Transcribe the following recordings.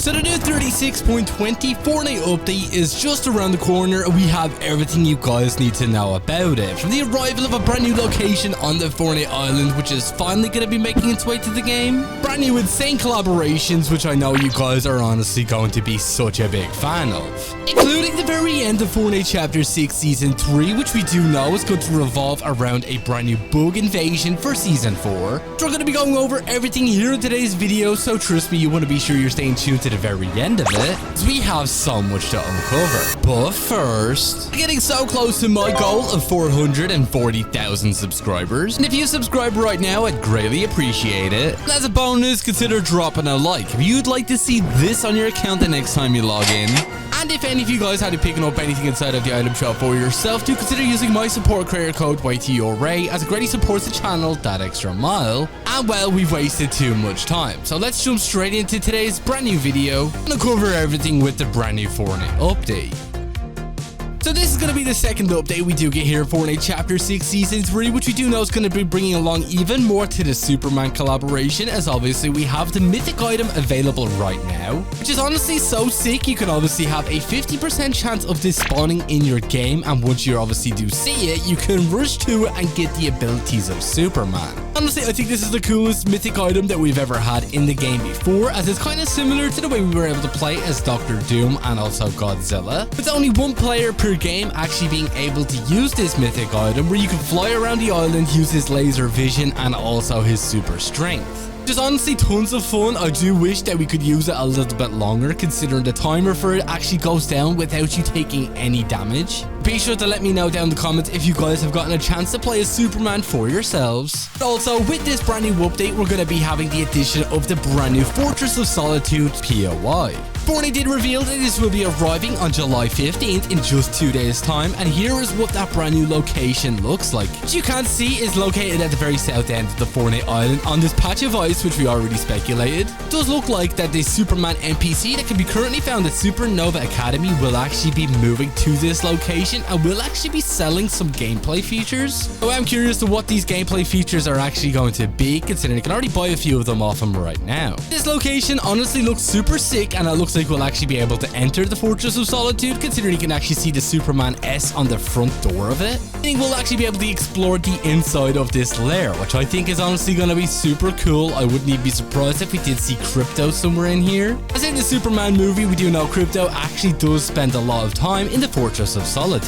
So the new 36.20 Fortnite update is just around the corner and we have everything you guys need to know about it. From the arrival of a brand new location on the Fortnite island, which is finally going to be making its way to the game. Brand new insane collaborations, which I know you guys are honestly going to be such a big fan of. Including the very end of Fortnite Chapter 6 Season 3, which we do know is going to revolve around a brand new bug invasion for Season 4. So we're going to be going over everything here in today's video, so trust me, you want to be sure you're staying tuned to the very end of it, as we have so much to uncover. But first, getting so close to my goal of 440,000 subscribers, and if you subscribe right now, I'd greatly appreciate it. And as a bonus, consider dropping a like if you'd like to see this on your account the next time you log in. And if any of you guys had to picking up anything inside of the item shop for yourself, do consider using my support creator code YTORAY, as it greatly supports the channel that extra mile. And well, we've wasted too much time, so let's jump straight into today's brand new video and cover everything with the brand new Fortnite update. So this is going to be the second update we do get here in Fortnite Chapter 6 Season 3, which we do know is going to be bringing along even more to the Superman collaboration, as obviously we have the Mythic item available right now, which is honestly so sick. You can obviously have a 50% chance of this spawning in your game, and once you obviously do see it, you can rush to it and get the abilities of Superman. Honestly, I think this is the coolest Mythic item that we've ever had in the game before, as it's kind of similar to the way we were able to play as Dr. Doom and also Godzilla, with only one player per game actually being able to use this Mythic item, where you can fly around the island, use his laser vision and also his super strength. Just honestly tons of fun. I do wish that we could use it a little bit longer, considering the timer for it actually goes down without you taking any damage. Be sure to let me know down in the comments if you guys have gotten a chance to play as Superman for yourselves. Also, with this brand new update, we're going to be having the addition of the brand new Fortress of Solitude POI. Fortnite did reveal that this will be arriving on July 15th in just 2 days time, and here is what that brand new location looks like. Which you can see is located at the very south end of the Fortnite island on this patch of ice, which we already speculated. It does look like that the Superman NPC that can be currently found at Supernova Academy will actually be moving to this location and will actually be selling some gameplay features. So I'm curious to what these gameplay features are actually going to be, considering you can already buy a few of them off him right now. This location honestly looks super sick, and it looks like we'll actually be able to enter the Fortress of Solitude, considering you can actually see the Superman S on the front door of it. I think we'll actually be able to explore the inside of this lair, which I think is honestly going to be super cool. I wouldn't even be surprised if we did see Crypto somewhere in here. As in the Superman movie, we do know Crypto actually does spend a lot of time in the Fortress of Solitude.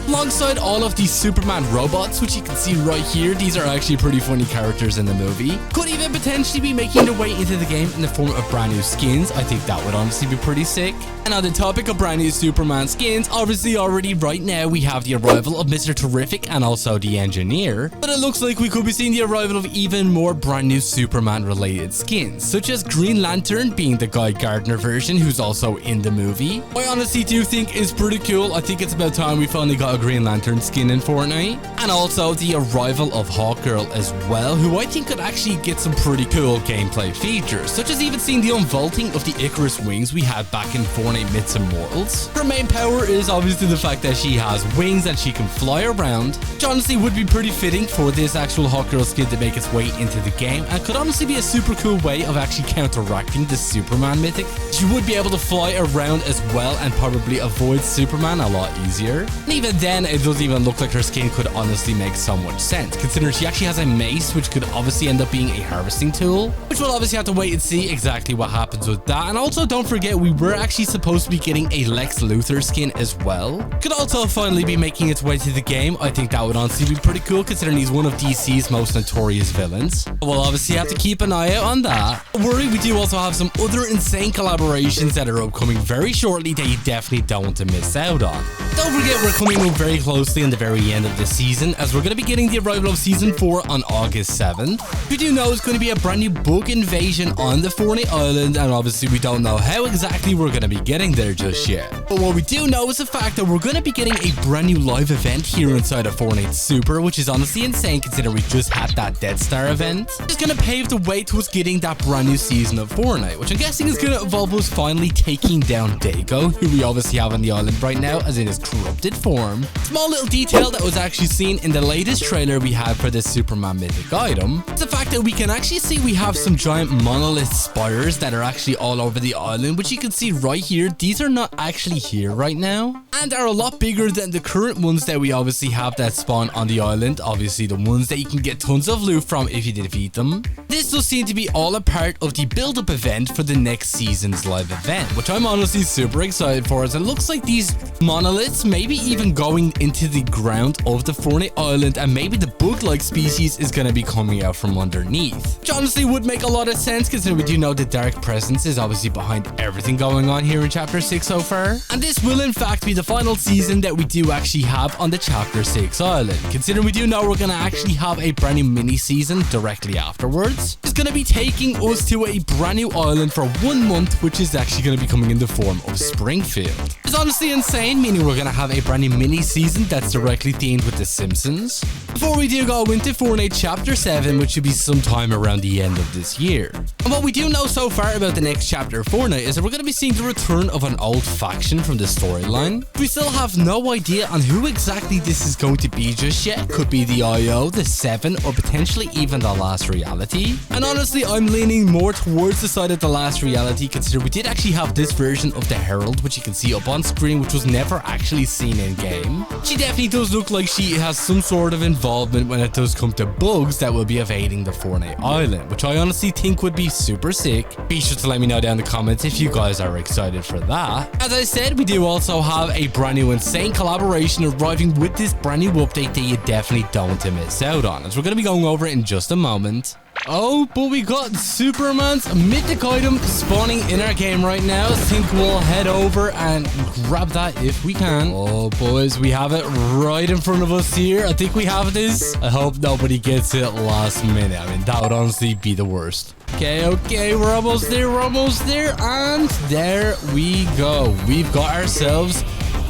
Alongside all of these Superman robots, which you can see right here, these are actually pretty funny characters in the movie. Could even potentially be making their way into the game in the form of brand new skins. I think that would honestly be pretty sick. And on the topic of brand new Superman skins, obviously already right now we have the arrival of Mr. Terrific and also the Engineer, but it looks like we could be seeing the arrival of even more brand new Superman related skins, such as Green Lantern being the Guy Gardner version, who's also in the movie. I honestly do think is pretty cool. I think it's about time we finally got a Green Lantern skin in Fortnite. And also the arrival of Hawkgirl as well, who I think could actually get some pretty cool gameplay features, such as even seeing the unvaulting of the Icarus wings we had back in Fortnite Myths Immortals. Her main power is obviously the fact that she has wings and she can fly around, which honestly would be pretty fitting for this actual Hawkgirl skin to make its way into the game, and could honestly be a super cool way of actually counteracting the Superman Mythic. She would be able to fly around as well and probably avoid Superman a lot easier. And even then, it doesn't even look like her skin could honestly make so much sense, considering she actually has a mace, which could obviously end up being a harvesting tool, which we'll obviously have to wait and see exactly what happens with that. And also don't forget, we were actually supposed to be getting a Lex Luthor skin as well. Could also finally be making its way to the game. I think that would honestly be pretty cool, considering he's one of DC's most notorious villains. We'll obviously have to keep an eye out on that. Don't worry, we do also have some other insane collaborations that are upcoming very shortly that you definitely don't want to miss out on. Don't forget, we're coming up very closely in the very end of the season, as we're going to be getting the arrival of Season 4 on August 7th. We do know it's going to be a brand new bug invasion on the Fortnite island, and obviously we don't know how exactly we're going to be getting there just yet. But what we do know is the fact that we're going to be getting a brand new live event here inside of Fortnite Super, which is honestly insane considering we just had that Death Star event. It's going to pave the way towards getting that brand new season of Fortnite, which I'm guessing is going to involve us finally taking down Dago, who we obviously have on the island right now as in his corrupted form. Small little detail that was actually seen in the latest trailer we had for this Superman Mythic item is the fact that we can actually see we have some giant monolith spires that are actually all over the island, which which you can see right here, these are not actually here right now and are a lot bigger than the current ones that we obviously have that spawn on the island. Obviously the ones that you can get tons of loot from if you defeat them. This does seem to be all a part of the build-up event for the next season's live event, which I'm honestly super excited for, as it looks like these monoliths maybe even going into the ground of the Fortnite island, and maybe the bug-like species is going to be coming out from underneath, which honestly would make a lot of sense considering we do know the dark presence is obviously behind everything going on here in chapter 6 so far. And this will in fact be the final season that we do actually have on the chapter 6 island, considering we do know we're going to actually have a brand new mini season directly afterwards. It's going to be taking us to a brand new island for 1 month, which is actually going to be coming in the form of Springfield. It's honestly insane, meaning we're going to have a brand new mini season that's directly themed with The Simpsons. Before we do go into Fortnite chapter 7, which should be sometime around the end of this year. And what we do know so far about the next chapter of Fortnite is that we're going to be seeing the return of an old faction from the storyline. We still have no idea on who exactly this is going to be just yet. Could be the IO, the 7, or potentially even the Last Reality. And honestly, I'm leaning more towards the side of the Last Reality, considering we did actually have this version of the Herald, which you can see up on screen, which was never actually seen in game. She definitely does look like she has some sort of involvement when it does come to bugs that will be evading the Fortnite island, which I honestly think would be super sick. Be sure to let me know down in the comments if you guys are excited for that. As I said, we do also have a brand new insane collaboration arriving with this brand new update that you definitely don't want to miss out on, as we're going to be going over it in just a moment. Oh, but we got Superman's mythic item spawning in our game right now. I think we'll head over and grab that if we can. Oh, boys, we have it right in front of us here. I think we have this. I hope nobody gets it last minute. I mean, that would honestly be the worst. Okay, we're almost there, and there we go. We've got ourselves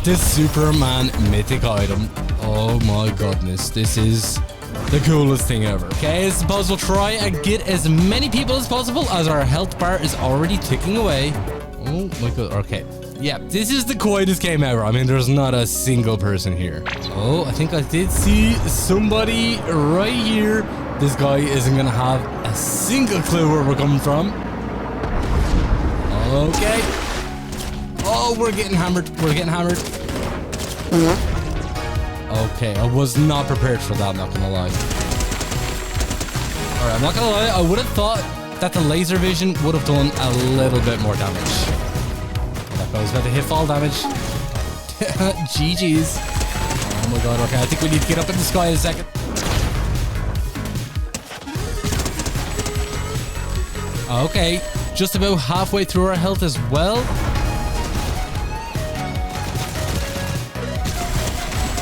the Superman mythic item. Oh my goodness, this is the coolest thing ever. Okay, I suppose we'll try and get as many people as possible, as our health bar is already ticking away. Oh my god, okay. Yeah, this is the quietest game ever. I mean, there's not a single person here. Oh, I think I did see somebody right here. This guy isn't gonna have a single clue where we're coming from. Okay. Oh, we're getting hammered. Okay, I was not prepared for that, I'm not gonna lie. Alright, I'm not gonna lie, I would have thought that the laser vision would have done a little bit more damage. That guy was about to hit fall damage. GG's. Oh my god, okay, I think we need to get up in the sky in a second. Okay, just about halfway through our health as well.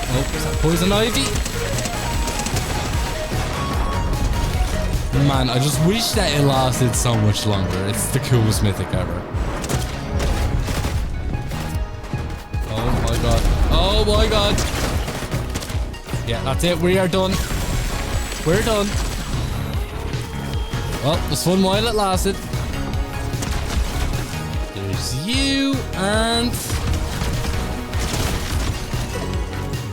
Oh, is that poison ivy? Man, I just wish that it lasted so much longer. It's the coolest mythic ever. Oh my god. Oh my god. Yeah, that's it. We are done. We're done. Well, it was fun while it lasted. There's you and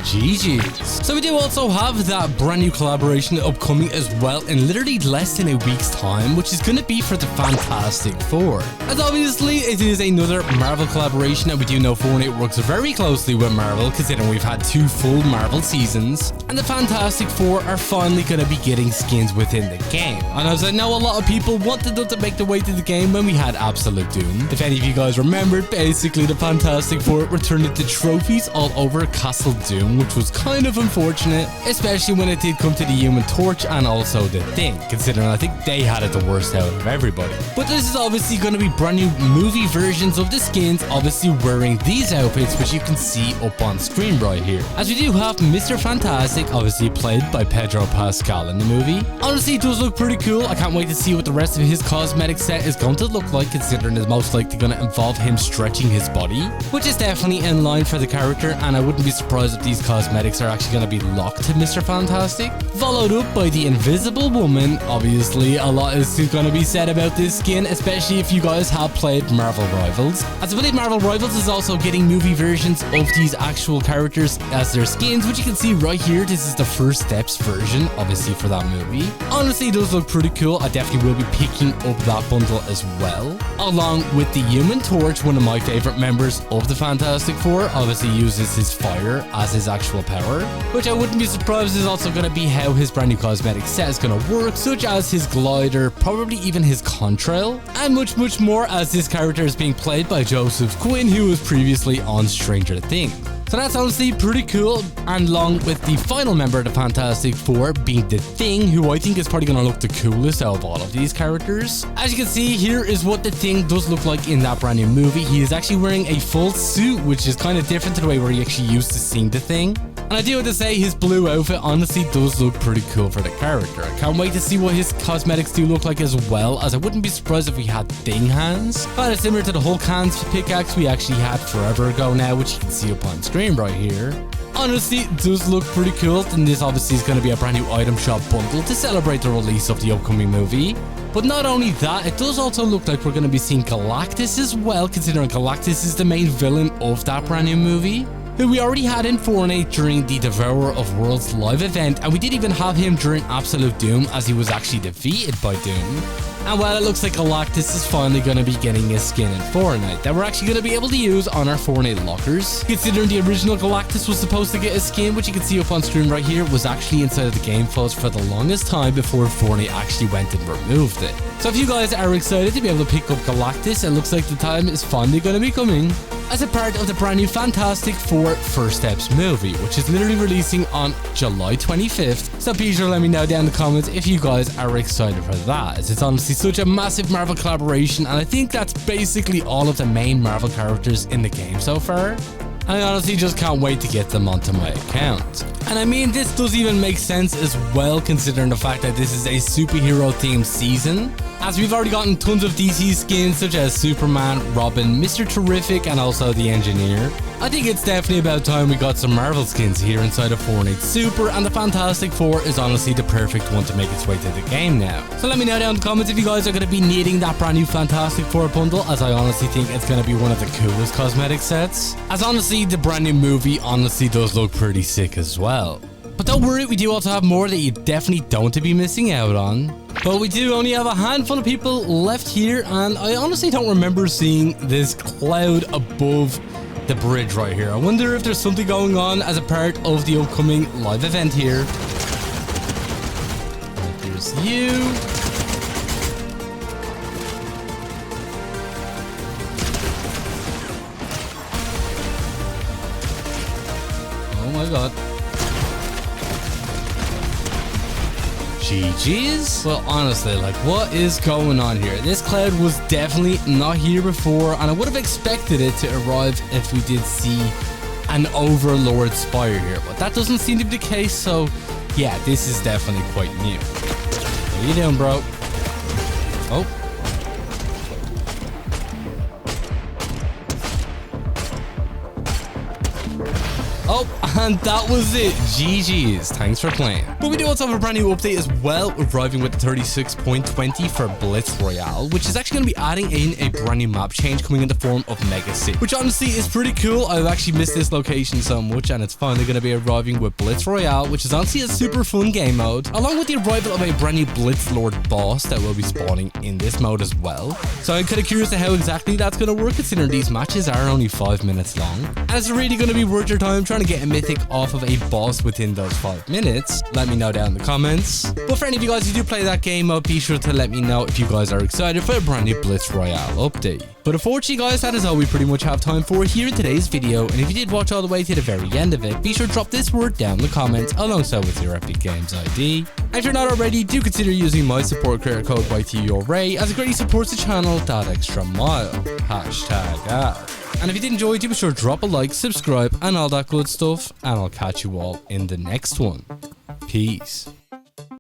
GG's. So we do also have that brand new collaboration upcoming as well in literally less than a week's time, which is going to be for the Fantastic Four. As obviously it is another Marvel collaboration, and we do know Fortnite works very closely with Marvel, considering we've had 2 full Marvel seasons, and the Fantastic Four are finally going to be getting skins within the game. And as I know a lot of people wanted them to make their way to the game when we had Absolute Doom. If any of you guys remembered, basically the Fantastic Four returned the trophies all over Castle Doom, which was kind of unfortunate, especially when it did come to the Human Torch and also the Thing, considering I think they had it the worst out of everybody. But this is obviously going to be brand new movie versions of the skins, obviously wearing these outfits, which you can see up on screen right here. As we do have Mr. Fantastic, obviously played by Pedro Pascal in the movie. Honestly, it does look pretty cool. I can't wait to see what the rest of his cosmetic set is going to look like, considering it's most likely going to involve him stretching his body, which is definitely in line for the character, and I wouldn't be surprised if these cosmetics are actually going to be locked to Mr. Fantastic. Followed up by the Invisible Woman. Obviously, a lot is going to be said about this skin, especially if you guys have played Marvel Rivals. As I believe Marvel Rivals is also getting movie versions of these actual characters as their skins, which you can see right here. This is the First Steps version, obviously, for that movie. Honestly, it does look pretty cool. I definitely will be picking up that bundle as well. along with the Human Torch, one of my favorite members of the Fantastic Four. Obviously uses his fire as his actual power, which I wouldn't be surprised is also going to be how his brand new cosmetic set is going to work, such as his glider, probably even his contrail, and much more, as this character is being played by Joseph Quinn, who was previously on Stranger Things. So that's honestly pretty cool, and along with the final member of the Fantastic Four being the Thing, who I think is probably going to look the coolest out of all of these characters. As you can see, here is what the Thing does look like in that brand new movie. He is actually wearing a full suit, which is kind of different to the way we're actually used to seeing the Thing. And I do have to say, his blue outfit honestly does look pretty cool for the character. I can't wait to see what his cosmetics do look like, as well as I wouldn't be surprised if we had Thing hands. Kind of similar to the Hulk hands pickaxe we actually had forever ago now, which you can see up on screen right here. Honestly, it does look pretty cool, and this obviously is going to be a brand new item shop bundle to celebrate the release of the upcoming movie. But not only that, it does also look like we're going to be seeing Galactus as well, considering Galactus is the main villain of that brand new movie, who we already had in Fortnite during the Devourer of Worlds live event, and we did even have him during Absolute Doom, as he was actually defeated by Doom. And while it looks like Galactus is finally going to be getting a skin in Fortnite that we're actually going to be able to use on our Fortnite lockers, considering the original Galactus was supposed to get a skin, which you can see up on screen right here, was actually inside of the game files for the longest time before Fortnite actually went and removed it. So if you guys are excited to be able to pick up Galactus, it looks like the time is finally going to be coming, as a part of the brand new Fantastic Four First Steps movie, which is literally releasing on July 25th. So be sure to let me know down in the comments if you guys are excited for that, as it's honestly such a massive Marvel collaboration, and I think that's basically all of the main Marvel characters in the game so far. I honestly just can't wait to get them onto my account. And I mean, this does even make sense as well, considering the fact that this is a superhero themed season, as we've already gotten tons of DC skins such as Superman, Robin, Mr. Terrific, and also the Engineer. I think it's definitely about time we got some Marvel skins here inside of Fortnite Super, and the Fantastic Four is honestly the perfect one to make its way to the game now. So let me know down in the comments if you guys are going to be needing that brand new Fantastic Four bundle, as I honestly think it's going to be one of the coolest cosmetic sets. As honestly, the brand new movie honestly does look pretty sick as well. But don't worry, we do also have more that you definitely don't want to be missing out on. But we do only have a handful of people left here, and I honestly don't remember seeing this cloud above the bridge right here. I wonder if there's something going on as a part of the upcoming live event here. There's you. Oh my god. GG's? Well, honestly, like, what is going on here? This cloud was definitely not here before, and I would have expected it to arrive if we did see an Overlord Spire here, but that doesn't seem to be the case, so yeah, this is definitely quite new. What are you doing, bro? Oh. Oh, and that was it. GG's. Thanks for playing. But we do also have a brand new update as well, arriving with the 36.20 for Blitz Royale, which is actually going to be adding in a brand new map change coming in the form of Mega City, which honestly is pretty cool. I've actually missed this location so much, and it's finally going to be arriving with Blitz Royale, which is honestly a super fun game mode, along with the arrival of a brand new Blitz Lord boss that will be spawning in this mode as well. So I'm kind of curious to how exactly that's going to work, considering these matches are only 5 minutes long, and it's really going to be worth your time trying to get a mythic off of a boss within those 5 minutes. Let me know down in the comments. But for any of you guys who do play that game mode, be sure to let me know if you guys are excited for a brand new Blitz Royale update. But unfortunately guys, that is all we pretty much have time for here in today's video, and if you did watch all the way to the very end of it, be sure to drop this word down in the comments alongside with your Epic Games ID. And if you're not already, do consider using my support creator code YTURAY, as it greatly supports the channel that extra mile. #ad. And if you did enjoy, do be sure to drop a like, subscribe, and all that good stuff, and I'll catch you all in the next one. Peace.